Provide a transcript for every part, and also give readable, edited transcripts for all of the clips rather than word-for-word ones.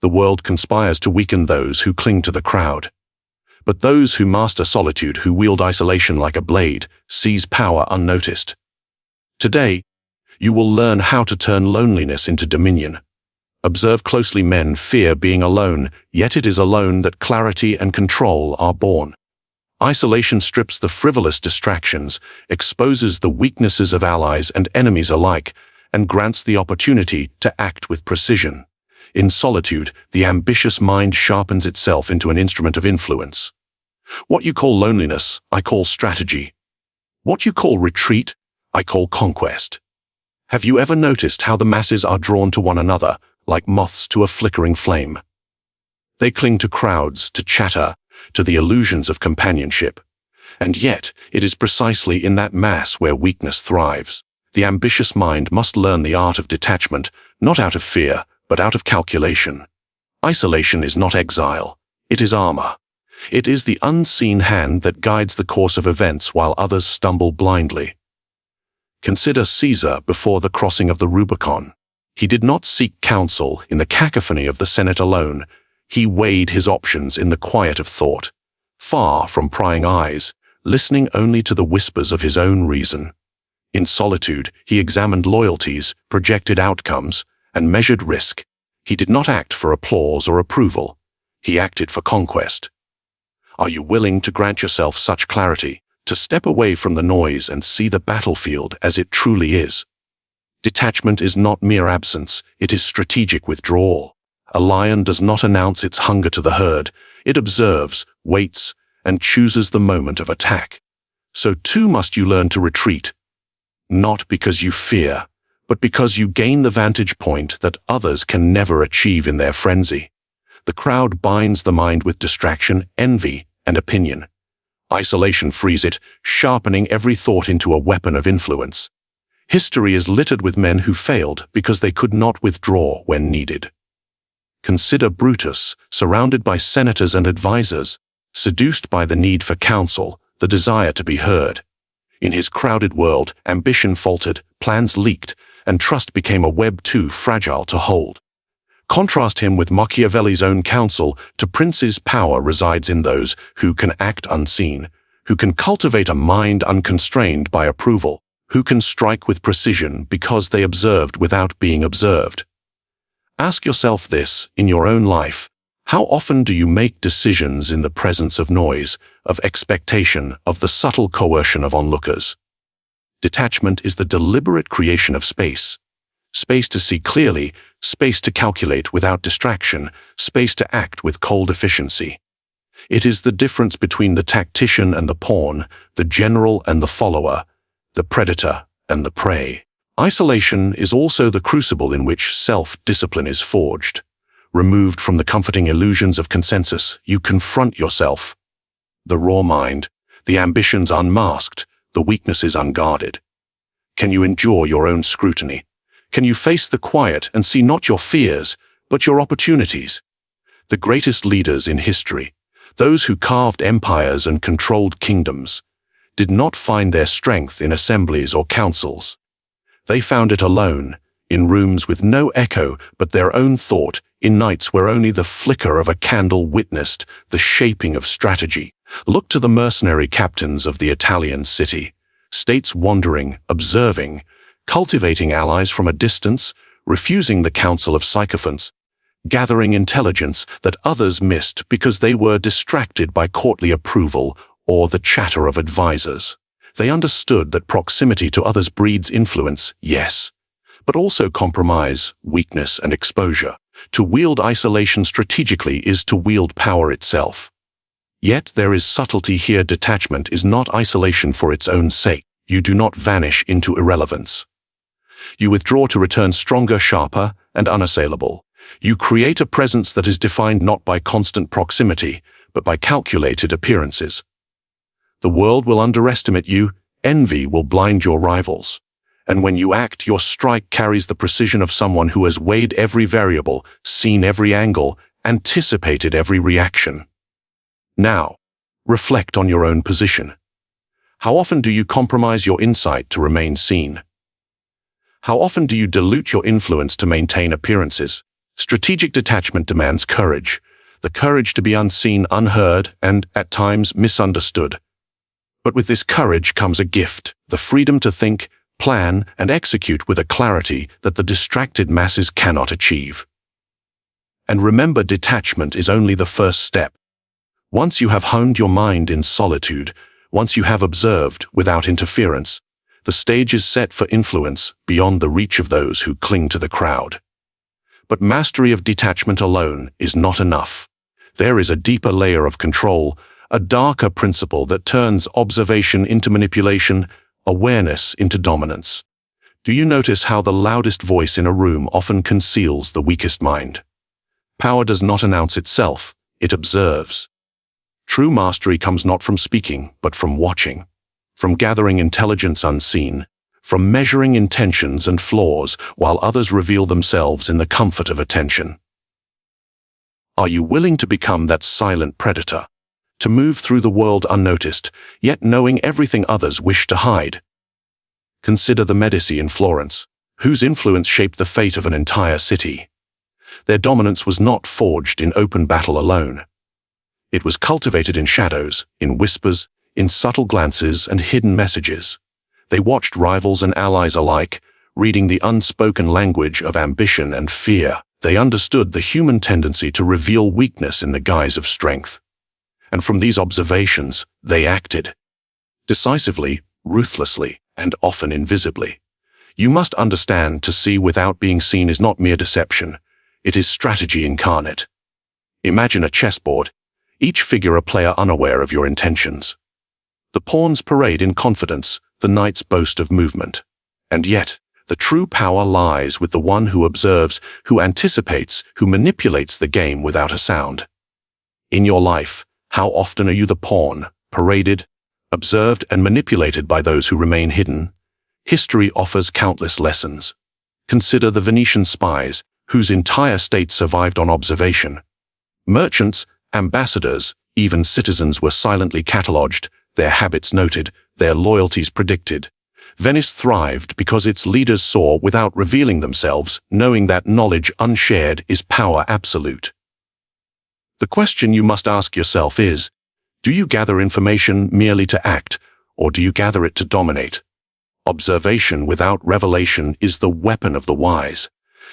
The world conspires to weaken those who cling to the crowd. But those who master solitude, who wield isolation like a blade, seize power unnoticed. Today, you will learn how to turn loneliness into dominion. Observe closely. Men fear being alone, yet it is alone that clarity and control are born. Isolation strips the frivolous distractions, exposes the weaknesses of allies and enemies alike, and grants the opportunity to act with precision. In solitude, the ambitious mind sharpens itself into an instrument of influence. What you call loneliness, I call strategy. What you call retreat, I call conquest. Have you ever noticed how the masses are drawn to one another, like moths to a flickering flame? They cling to crowds, to chatter, to the illusions of companionship. And yet, it is precisely in that mass where weakness thrives. The ambitious mind must learn the art of detachment, not out of fear, but out of calculation. Isolation is not exile, it is armor. It is the unseen hand that guides the course of events while others stumble blindly. Consider Caesar before the crossing of the Rubicon. He did not seek counsel in the cacophony of the Senate alone. He weighed his options in the quiet of thought, far from prying eyes, listening only to the whispers of his own reason. In solitude, he examined loyalties, projected outcomes, and measured risk. He did not act for applause or approval. He acted for conquest. Are you willing to grant yourself such clarity, to step away from the noise and see the battlefield as it truly is? Detachment is not mere absence, it is strategic withdrawal. A lion does not announce its hunger to the herd, it observes, waits, and chooses the moment of attack. So too must you learn to retreat, not because you fear, but because you gain the vantage point that others can never achieve in their frenzy. The crowd binds the mind with distraction, envy, and opinion. Isolation frees it, sharpening every thought into a weapon of influence. History is littered with men who failed because they could not withdraw when needed. Consider Brutus, surrounded by senators and advisors, seduced by the need for counsel, the desire to be heard. In his crowded world, ambition faltered, plans leaked, and trust became a web too fragile to hold. Contrast him with Machiavelli's own counsel. To princes, power resides in those who can act unseen, who can cultivate a mind unconstrained by approval, who can strike with precision because they observed without being observed. Ask yourself this in your own life. How often do you make decisions in the presence of noise, of expectation, of the subtle coercion of onlookers? Detachment is the deliberate creation of space. Space to see clearly, space to calculate without distraction, space to act with cold efficiency. It is the difference between the tactician and the pawn, the general and the follower, the predator and the prey. Isolation is also the crucible in which self-discipline is forged. Removed from the comforting illusions of consensus, you confront yourself. The raw mind, the ambitions unmasked, the weaknesses unguarded. Can you endure your own scrutiny? Can you face the quiet and see not your fears, but your opportunities? The greatest leaders in history, those who carved empires and controlled kingdoms, did not find their strength in assemblies or councils. They found it alone, in rooms with no echo but their own thought, in nights where only the flicker of a candle witnessed the shaping of strategy. Look to the mercenary captains of the Italian city, states wandering, observing, cultivating allies from a distance, refusing the counsel of sycophants, gathering intelligence that others missed because they were distracted by courtly approval or the chatter of advisors. They understood that proximity to others breeds influence, yes, but also compromise, weakness, and exposure. To wield isolation strategically is to wield power itself. Yet there is subtlety here. Detachment is not isolation for its own sake. You do not vanish into irrelevance. You withdraw to return stronger, sharper, and unassailable. You create a presence that is defined not by constant proximity, but by calculated appearances. The world will underestimate you, envy will blind your rivals. And when you act, your strike carries the precision of someone who has weighed every variable, seen every angle, anticipated every reaction. Now, reflect on your own position. How often do you compromise your insight to remain seen? How often do you dilute your influence to maintain appearances? Strategic detachment demands courage, the courage to be unseen, unheard, and, at times, misunderstood. But with this courage comes a gift, the freedom to think, plan, and execute with a clarity that the distracted masses cannot achieve. And remember, detachment is only the first step. Once you have honed your mind in solitude, once you have observed without interference, the stage is set for influence beyond the reach of those who cling to the crowd. But mastery of detachment alone is not enough. There is a deeper layer of control, a darker principle that turns observation into manipulation, awareness into dominance. Do you notice how the loudest voice in a room often conceals the weakest mind? Power does not announce itself, it observes. True mastery comes not from speaking, but from watching, from gathering intelligence unseen, from measuring intentions and flaws while others reveal themselves in the comfort of attention. Are you willing to become that silent predator, to move through the world unnoticed, yet knowing everything others wish to hide? Consider the Medici in Florence, whose influence shaped the fate of an entire city. Their dominance was not forged in open battle alone. It was cultivated in shadows, in whispers, in subtle glances and hidden messages. They watched rivals and allies alike, reading the unspoken language of ambition and fear. They understood the human tendency to reveal weakness in the guise of strength. And from these observations, they acted. Decisively, ruthlessly, and often invisibly. You must understand, to see without being seen is not mere deception. It is strategy incarnate. Imagine a chessboard, each figure a player unaware of your intentions. The pawns parade in confidence, the knights boast of movement. And yet, the true power lies with the one who observes, who anticipates, who manipulates the game without a sound. In your life, how often are you the pawn, paraded, observed and manipulated by those who remain hidden? History offers countless lessons. Consider the Venetian spies, whose entire state survived on observation. Merchants, ambassadors, even citizens were silently catalogued, their habits noted, their loyalties predicted. Venice thrived because its leaders saw without revealing themselves, knowing that knowledge unshared is power absolute. The question you must ask yourself is, do you gather information merely to act, or do you gather it to dominate? Observation without revelation is the weapon of the wise,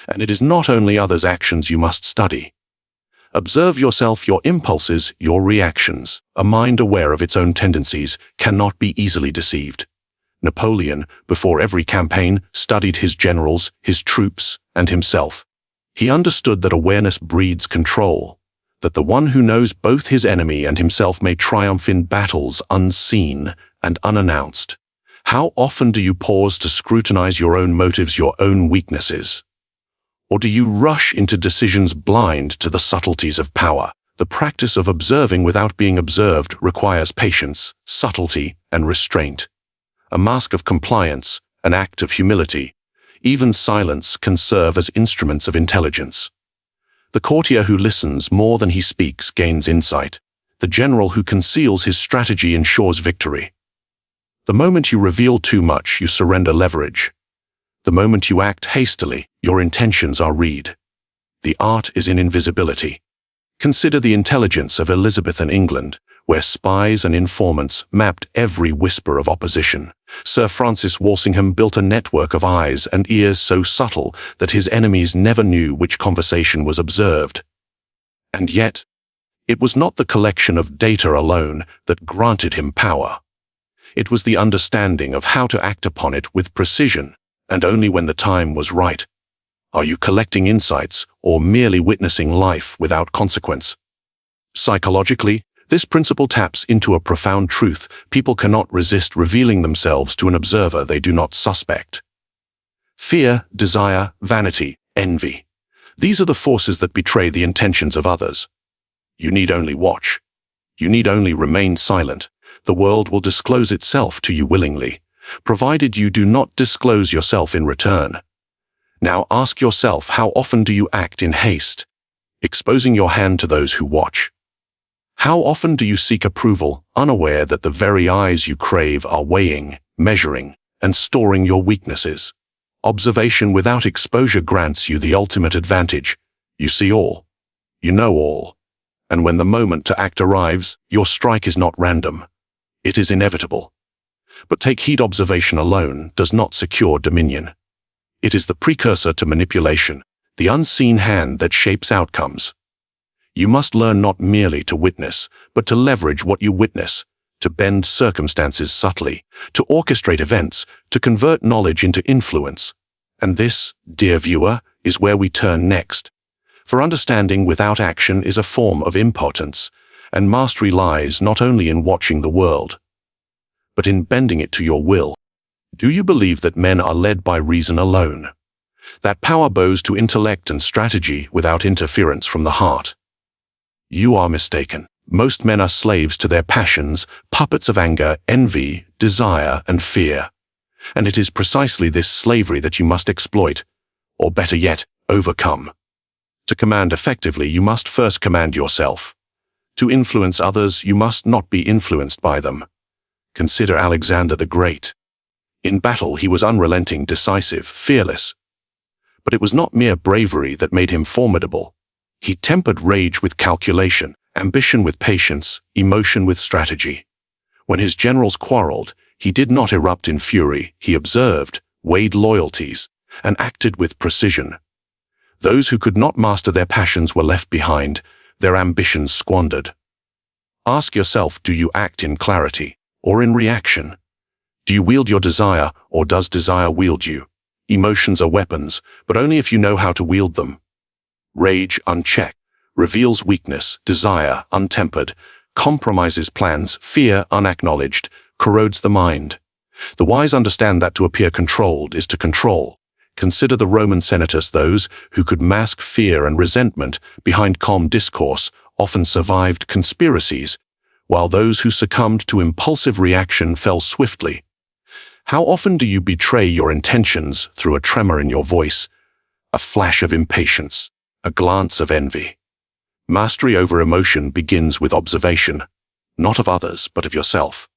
and it is not only others' actions you must study. Observe yourself, your impulses, your reactions. A mind aware of its own tendencies cannot be easily deceived. Napoleon, before every campaign, studied his generals, his troops, and himself. He understood that awareness breeds control, that the one who knows both his enemy and himself may triumph in battles unseen and unannounced. How often do you pause to scrutinize your own motives, your own weaknesses? Or do you rush into decisions blind to the subtleties of power? The practice of observing without being observed requires patience, subtlety, and restraint. A mask of compliance, an act of humility. Even silence can serve as instruments of intelligence. The courtier who listens more than he speaks gains insight. The general who conceals his strategy ensures victory. The moment you reveal too much, you surrender leverage. The moment you act hastily, your intentions are read. The art is in invisibility. Consider the intelligence of Elizabethan England, where spies and informants mapped every whisper of opposition. Sir Francis Walsingham built a network of eyes and ears so subtle that his enemies never knew which conversation was observed. And yet, it was not the collection of data alone that granted him power. It was the understanding of how to act upon it with precision, and only when the time was right. Are you collecting insights or merely witnessing life without consequence? Psychologically, this principle taps into a profound truth. People cannot resist revealing themselves to an observer they do not suspect. Fear, desire, vanity, envy. These are the forces that betray the intentions of others. You need only watch. You need only remain silent. The world will disclose itself to you willingly, provided you do not disclose yourself in return. Now ask yourself, how often do you act in haste, exposing your hand to those who watch? How often do you seek approval, unaware that the very eyes you crave are weighing, measuring, and storing your weaknesses? Observation without exposure grants you the ultimate advantage. You see all. You know all. And when the moment to act arrives, your strike is not random. It is inevitable. But take heed, observation alone does not secure dominion. It is the precursor to manipulation, the unseen hand that shapes outcomes. You must learn not merely to witness, but to leverage what you witness, to bend circumstances subtly, to orchestrate events, to convert knowledge into influence. And this, dear viewer, is where we turn next. For understanding without action is a form of impotence, and mastery lies not only in watching the world, but in bending it to your will. Do you believe that men are led by reason alone? That power bows to intellect and strategy without interference from the heart? You are mistaken. Most men are slaves to their passions, puppets of anger, envy, desire, and fear. And it is precisely this slavery that you must exploit, or better yet, overcome. To command effectively, you must first command yourself. To influence others, you must not be influenced by them. Consider Alexander the Great. In battle, he was unrelenting, decisive, fearless. But it was not mere bravery that made him formidable. He tempered rage with calculation, ambition with patience, emotion with strategy. When his generals quarreled, he did not erupt in fury. He observed, weighed loyalties, and acted with precision. Those who could not master their passions were left behind, their ambitions squandered. Ask yourself, do you act in clarity or in reaction? Do you wield your desire, or does desire wield you? Emotions are weapons, but only if you know how to wield them. Rage unchecked reveals weakness, desire untempered compromises plans, fear unacknowledged corrodes the mind. The wise understand that to appear controlled is to control. Consider the Roman senators. Those who could mask fear and resentment behind calm discourse often survived conspiracies, while those who succumbed to impulsive reaction fell swiftly. How often do you betray your intentions through a tremor in your voice, a flash of impatience, a glance of envy? Mastery over emotion begins with observation, not of others, but of yourself.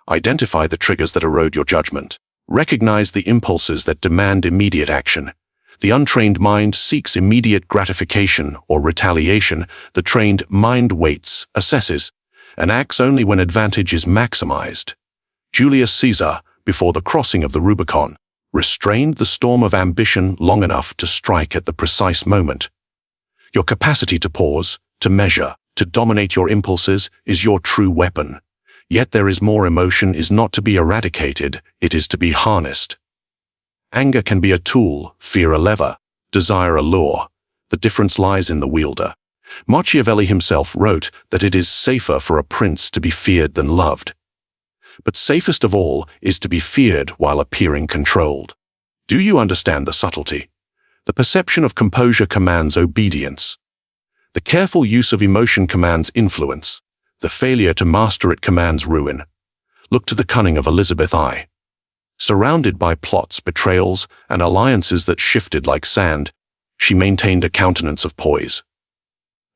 Identify the triggers that erode your judgment. Recognize the impulses that demand immediate action. The untrained mind seeks immediate gratification or retaliation. The trained mind waits, assesses, and acts only when advantage is maximized. Julius Caesar, before the crossing of the Rubicon, restrained the storm of ambition long enough to strike at the precise moment. Your capacity to pause, to measure, to dominate your impulses is your true weapon. Yet there is more. Emotion is not to be eradicated, it is to be harnessed. Anger can be a tool, fear a lever, desire a lure. The difference lies in the wielder. Machiavelli himself wrote that it is safer for a prince to be feared than loved. But safest of all is to be feared while appearing controlled. Do you understand the subtlety? The perception of composure commands obedience. The careful use of emotion commands influence. The failure to master it commands ruin. Look to the cunning of Elizabeth I. Surrounded by plots, betrayals, and alliances that shifted like sand, she maintained a countenance of poise.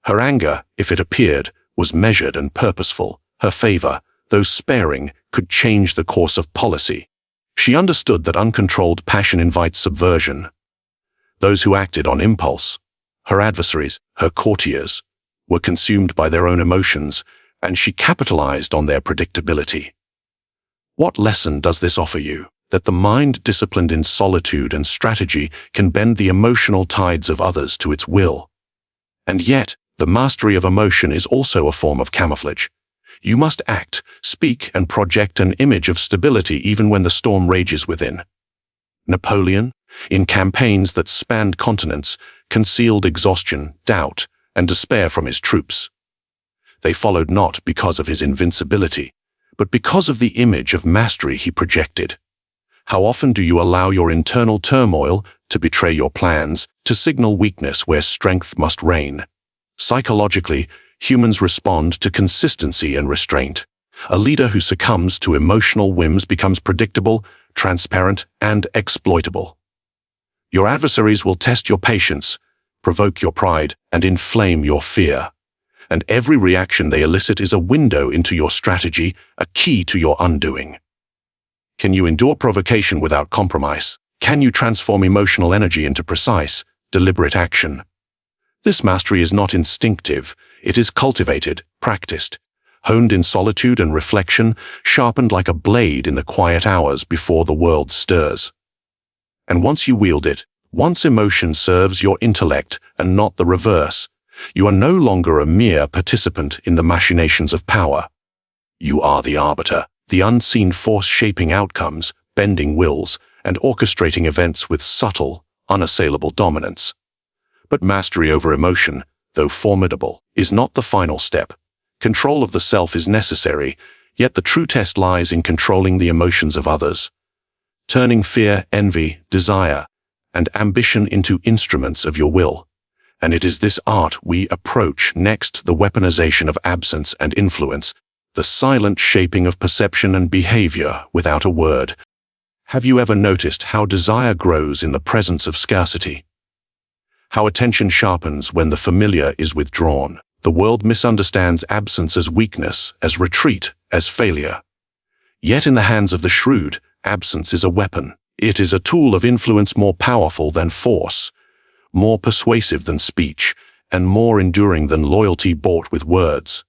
Her anger, if it appeared, was measured and purposeful. Her favor, though sparing, could change the course of policy. She understood that uncontrolled passion invites subversion. Those who acted on impulse, her adversaries, her courtiers, were consumed by their own emotions, and she capitalized on their predictability. What lesson does this offer you? That the mind disciplined in solitude and strategy can bend the emotional tides of others to its will. And yet, the mastery of emotion is also a form of camouflage. You must act, speak, and project an image of stability even when the storm rages within. Napoleon, in campaigns that spanned continents, concealed exhaustion, doubt, and despair from his troops. They followed not because of his invincibility, but because of the image of mastery he projected. How often do you allow your internal turmoil to betray your plans, to signal weakness where strength must reign? Psychologically, humans respond to consistency and restraint. A leader who succumbs to emotional whims becomes predictable, transparent, and exploitable. Your adversaries will test your patience, provoke your pride, and inflame your fear. And every reaction they elicit is a window into your strategy, a key to your undoing. Can you endure provocation without compromise? Can you transform emotional energy into precise, deliberate action? This mastery is not instinctive, it is cultivated, practiced, honed in solitude and reflection, sharpened like a blade in the quiet hours before the world stirs. And once you wield it, once emotion serves your intellect and not the reverse, you are no longer a mere participant in the machinations of power. You are the arbiter, the unseen force shaping outcomes, bending wills, and orchestrating events with subtle, unassailable dominance. But mastery over emotion, though formidable, is not the final step. Control of the self is necessary, yet the true test lies in controlling the emotions of others, turning fear, envy, desire, and ambition into instruments of your will. And it is this art we approach next, the weaponization of absence and influence, the silent shaping of perception and behavior without a word. Have you ever noticed how desire grows in the presence of scarcity? How attention sharpens when the familiar is withdrawn? The world misunderstands absence as weakness, as retreat, as failure. Yet in the hands of the shrewd, absence is a weapon. It is a tool of influence more powerful than force, more persuasive than speech, and more enduring than loyalty bought with words.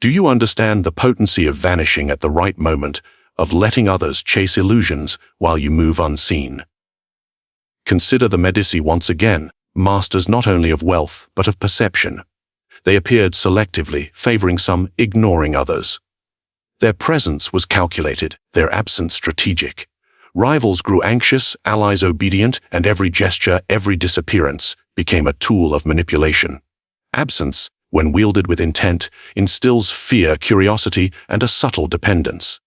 Do you understand the potency of vanishing at the right moment, of letting others chase illusions while you move unseen? Consider the Medici once again, masters not only of wealth but of perception. They appeared selectively, favoring some, ignoring others. Their presence was calculated, their absence strategic. Rivals grew anxious, allies obedient, and every gesture, every disappearance, became a tool of manipulation. Absence, when wielded with intent, instills fear, curiosity, and a subtle dependence.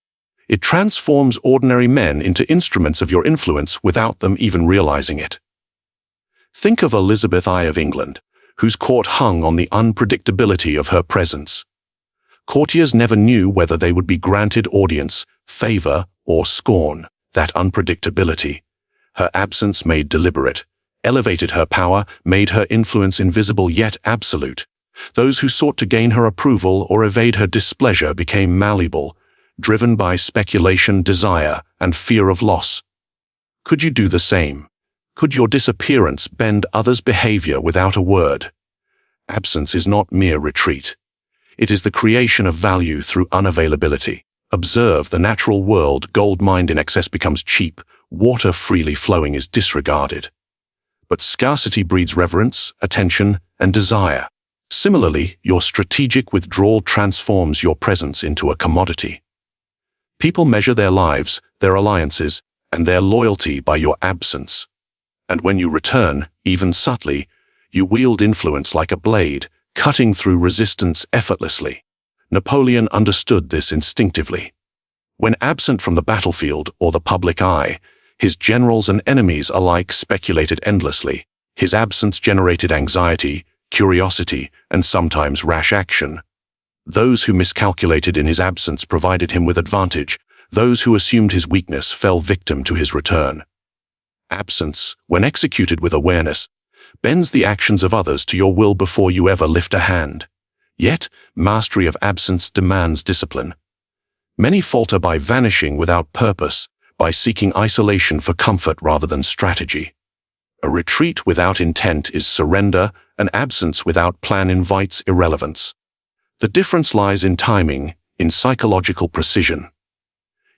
It transforms ordinary men into instruments of your influence without them even realizing it. Think of Elizabeth I of England, whose court hung on the unpredictability of her presence. Courtiers never knew whether they would be granted audience, favor, or scorn. That unpredictability, her absence made deliberate, elevated her power, made her influence invisible yet absolute. Those who sought to gain her approval or evade her displeasure became malleable, driven by speculation, desire, and fear of loss. Could you do the same? Could your disappearance bend others' behavior without a word? Absence is not mere retreat. It is the creation of value through unavailability. Observe the natural world. Gold mined in excess becomes cheap, water freely flowing is disregarded. But scarcity breeds reverence, attention, and desire. Similarly, your strategic withdrawal transforms your presence into a commodity. People measure their lives, their alliances, and their loyalty by your absence. And when you return, even subtly, you wield influence like a blade, cutting through resistance effortlessly. Napoleon understood this instinctively. When absent from the battlefield or the public eye, his generals and enemies alike speculated endlessly. His absence generated anxiety, curiosity, and sometimes rash action. Those who miscalculated in his absence provided him with advantage. Those who assumed his weakness fell victim to his return. Absence, when executed with awareness, bends the actions of others to your will before you ever lift a hand. Yet, mastery of absence demands discipline. Many falter by vanishing without purpose, by seeking isolation for comfort rather than strategy. A retreat without intent is surrender, an absence without plan invites irrelevance. The difference lies in timing, in psychological precision.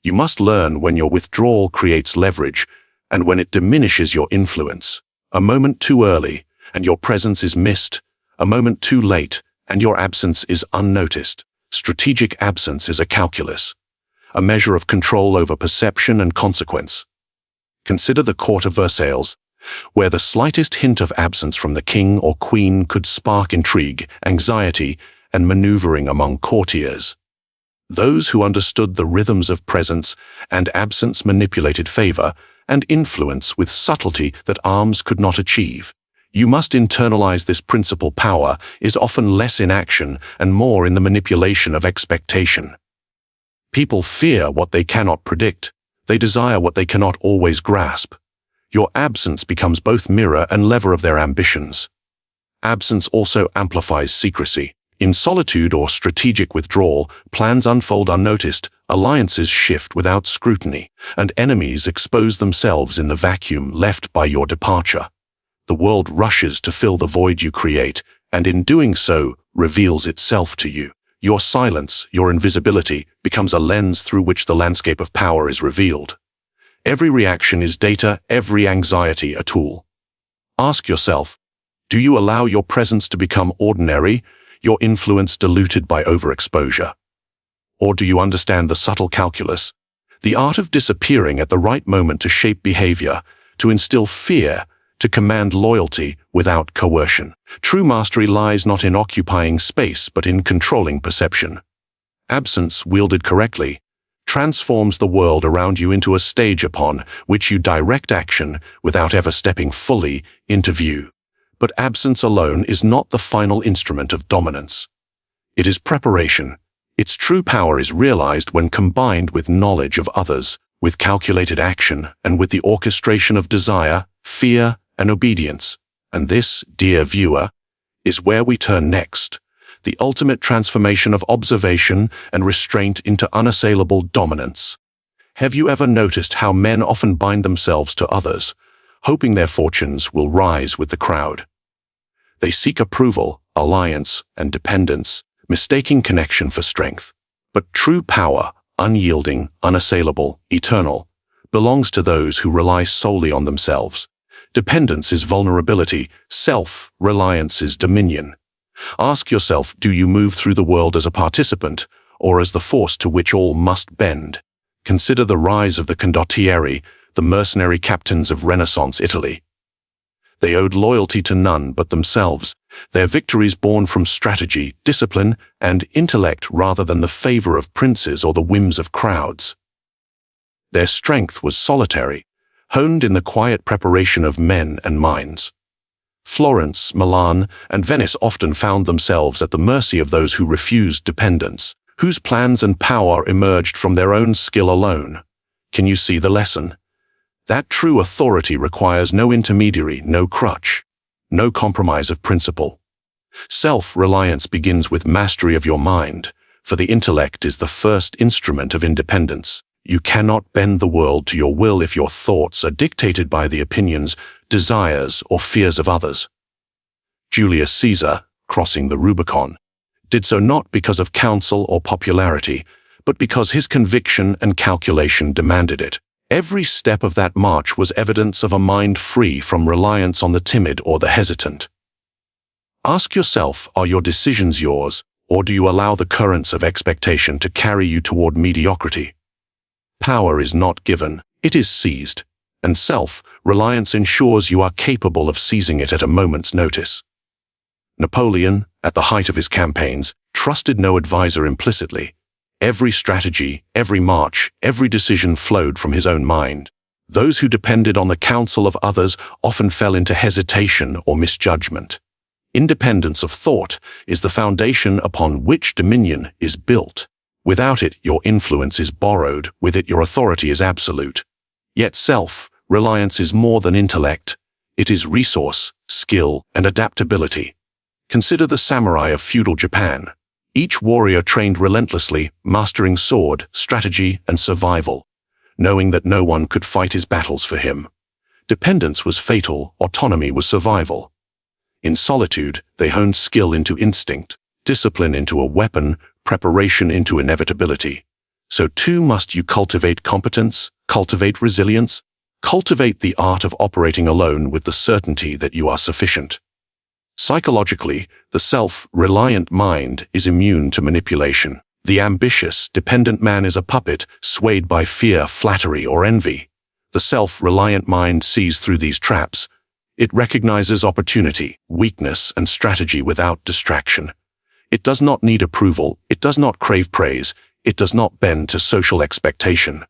You must learn when your withdrawal creates leverage, and when it diminishes your influence. A moment too early, and your presence is missed. A moment too late, and your absence is unnoticed. Strategic absence is a calculus, a measure of control over perception and consequence. Consider the court of Versailles, where the slightest hint of absence from the king or queen could spark intrigue, anxiety, and maneuvering among courtiers. Those who understood the rhythms of presence and absence manipulated favor and influence with subtlety that arms could not achieve. You must internalize this principle. Power is often less in action and more in the manipulation of expectation. People fear what they cannot predict. They desire what they cannot always grasp. Your absence becomes both mirror and lever of their ambitions. Absence also amplifies secrecy. In solitude or strategic withdrawal, plans unfold unnoticed, alliances shift without scrutiny, and enemies expose themselves in the vacuum left by your departure. The world rushes to fill the void you create, and in doing so, reveals itself to you. Your silence, your invisibility, becomes a lens through which the landscape of power is revealed. Every reaction is data, every anxiety a tool. Ask yourself, do you allow your presence to become ordinary, your influence diluted by overexposure? Or do you understand the subtle calculus, the art of disappearing at the right moment to shape behavior, to instill fear, to command loyalty without coercion? True mastery lies not in occupying space, but in controlling perception. Absence, wielded correctly, transforms the world around you into a stage upon which you direct action without ever stepping fully into view. But absence alone is not the final instrument of dominance. It is preparation. Its true power is realized when combined with knowledge of others, with calculated action, and with the orchestration of desire, fear, and obedience. And this, dear viewer, is where we turn next. The ultimate transformation of observation and restraint into unassailable dominance. Have you ever noticed how men often bind themselves to others, hoping their fortunes will rise with the crowd? They seek approval, alliance, and dependence, mistaking connection for strength. But true power, unyielding, unassailable, eternal, belongs to those who rely solely on themselves. Dependence is vulnerability, self-reliance is dominion. Ask yourself, do you move through the world as a participant, or as the force to which all must bend? Consider the rise of the condottieri, the mercenary captains of Renaissance Italy. They owed loyalty to none but themselves, their victories born from strategy, discipline, and intellect rather than the favor of princes or the whims of crowds. Their strength was solitary, honed in the quiet preparation of men and minds. Florence, Milan, and Venice often found themselves at the mercy of those who refused dependence, whose plans and power emerged from their own skill alone. Can you see the lesson? That true authority requires no intermediary, no crutch, no compromise of principle. Self-reliance begins with mastery of your mind, for the intellect is the first instrument of independence. You cannot bend the world to your will if your thoughts are dictated by the opinions, desires, or fears of others. Julius Caesar, crossing the Rubicon, did so not because of counsel or popularity, but because his conviction and calculation demanded it. Every step of that march was evidence of a mind free from reliance on the timid or the hesitant. Ask yourself, are your decisions yours, or do you allow the currents of expectation to carry you toward mediocrity? Power is not given, it is seized, and self-reliance ensures you are capable of seizing it at a moment's notice. Napoleon, at the height of his campaigns, trusted no advisor implicitly. Every strategy, every march, every decision flowed from his own mind. Those who depended on the counsel of others often fell into hesitation or misjudgment. Independence of thought is the foundation upon which dominion is built. Without it, your influence is borrowed. With it, your authority is absolute. Yet self-reliance is more than intellect. It is resource, skill, and adaptability. Consider the samurai of feudal Japan. Each warrior trained relentlessly, mastering sword, strategy, and survival, knowing that no one could fight his battles for him. Dependence was fatal, autonomy was survival. In solitude, they honed skill into instinct, discipline into a weapon, preparation into inevitability. So too must you cultivate competence, cultivate resilience, cultivate the art of operating alone with the certainty that you are sufficient. Psychologically, the self-reliant mind is immune to manipulation. The ambitious, dependent man is a puppet, swayed by fear, flattery, or envy. The self-reliant mind sees through these traps. It recognizes opportunity, weakness, and strategy without distraction. It does not need approval, it does not crave praise, it does not bend to social expectation.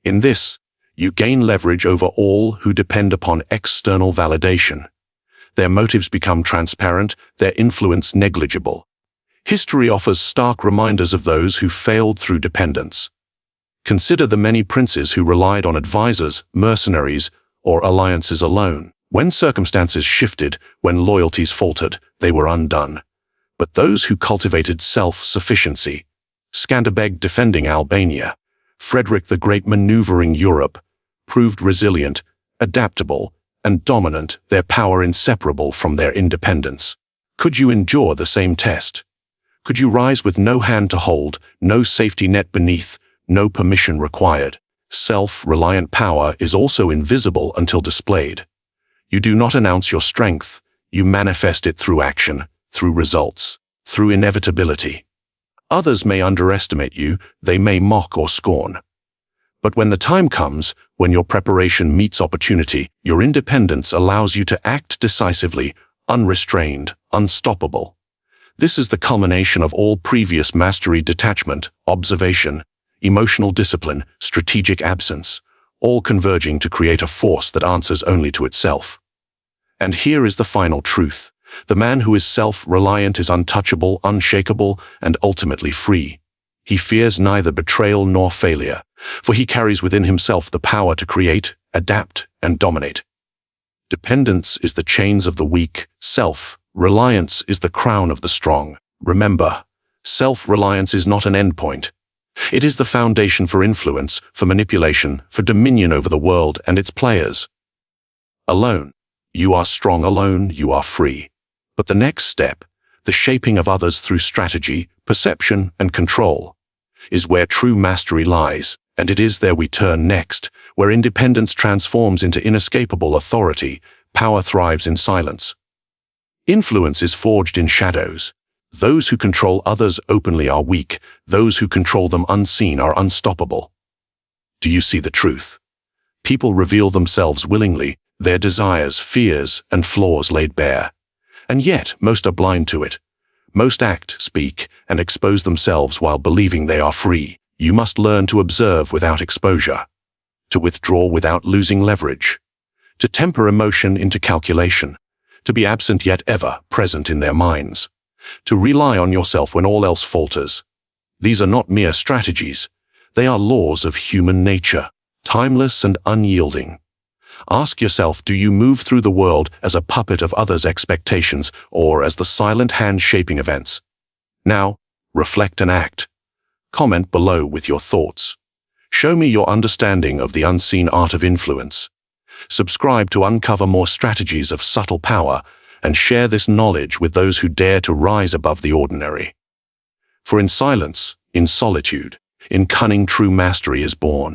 In this, you gain leverage over all who depend upon external validation. Their motives become transparent, their influence negligible. History offers stark reminders of those who failed through dependence. Consider the many princes who relied on advisors, mercenaries, or alliances alone. When circumstances shifted, when loyalties faltered, they were undone. But those who cultivated self-sufficiency, Skanderbeg defending Albania, Frederick the Great maneuvering Europe, proved resilient, adaptable, and dominant, their power inseparable from their independence. Could you endure the same test? Could you rise with no hand to hold, no safety net beneath, no permission required? Self-reliant power is also invisible until displayed. You do not announce your strength, you manifest it through action, through results, through inevitability. Others may underestimate you, they may mock or scorn. But when the time comes, when your preparation meets opportunity, your independence allows you to act decisively, unrestrained, unstoppable. This is the culmination of all previous mastery: detachment, observation, emotional discipline, strategic absence, all converging to create a force that answers only to itself. And here is the final truth. The man who is self-reliant is untouchable, unshakable, and ultimately free. He fears neither betrayal nor failure, for he carries within himself the power to create, adapt, and dominate. Dependence is the chains of the weak, self-reliance is the crown of the strong. Remember, self-reliance is not an endpoint. It is the foundation for influence, for manipulation, for dominion over the world and its players. Alone, you are strong. Alone, you are free. But the next step, the shaping of others through strategy, perception, and control, is where true mastery lies, and it is there we turn next, where independence transforms into inescapable authority, power thrives in silence. Influence is forged in shadows. Those who control others openly are weak, those who control them unseen are unstoppable. Do you see the truth? People reveal themselves willingly, their desires, fears, and flaws laid bare. And yet, most are blind to it. Most act, speak, and expose themselves while believing they are free. You must learn to observe without exposure, to withdraw without losing leverage, to temper emotion into calculation, to be absent yet ever present in their minds, to rely on yourself when all else falters. These are not mere strategies. They are laws of human nature, timeless and unyielding. Ask yourself, do you move through the world as a puppet of others' expectations or as the silent hand shaping events? Now, reflect and act. Comment below with your thoughts. Show me your understanding of the unseen art of influence. Subscribe to uncover more strategies of subtle power and share this knowledge with those who dare to rise above the ordinary. For in silence, in solitude, in cunning true mastery is born.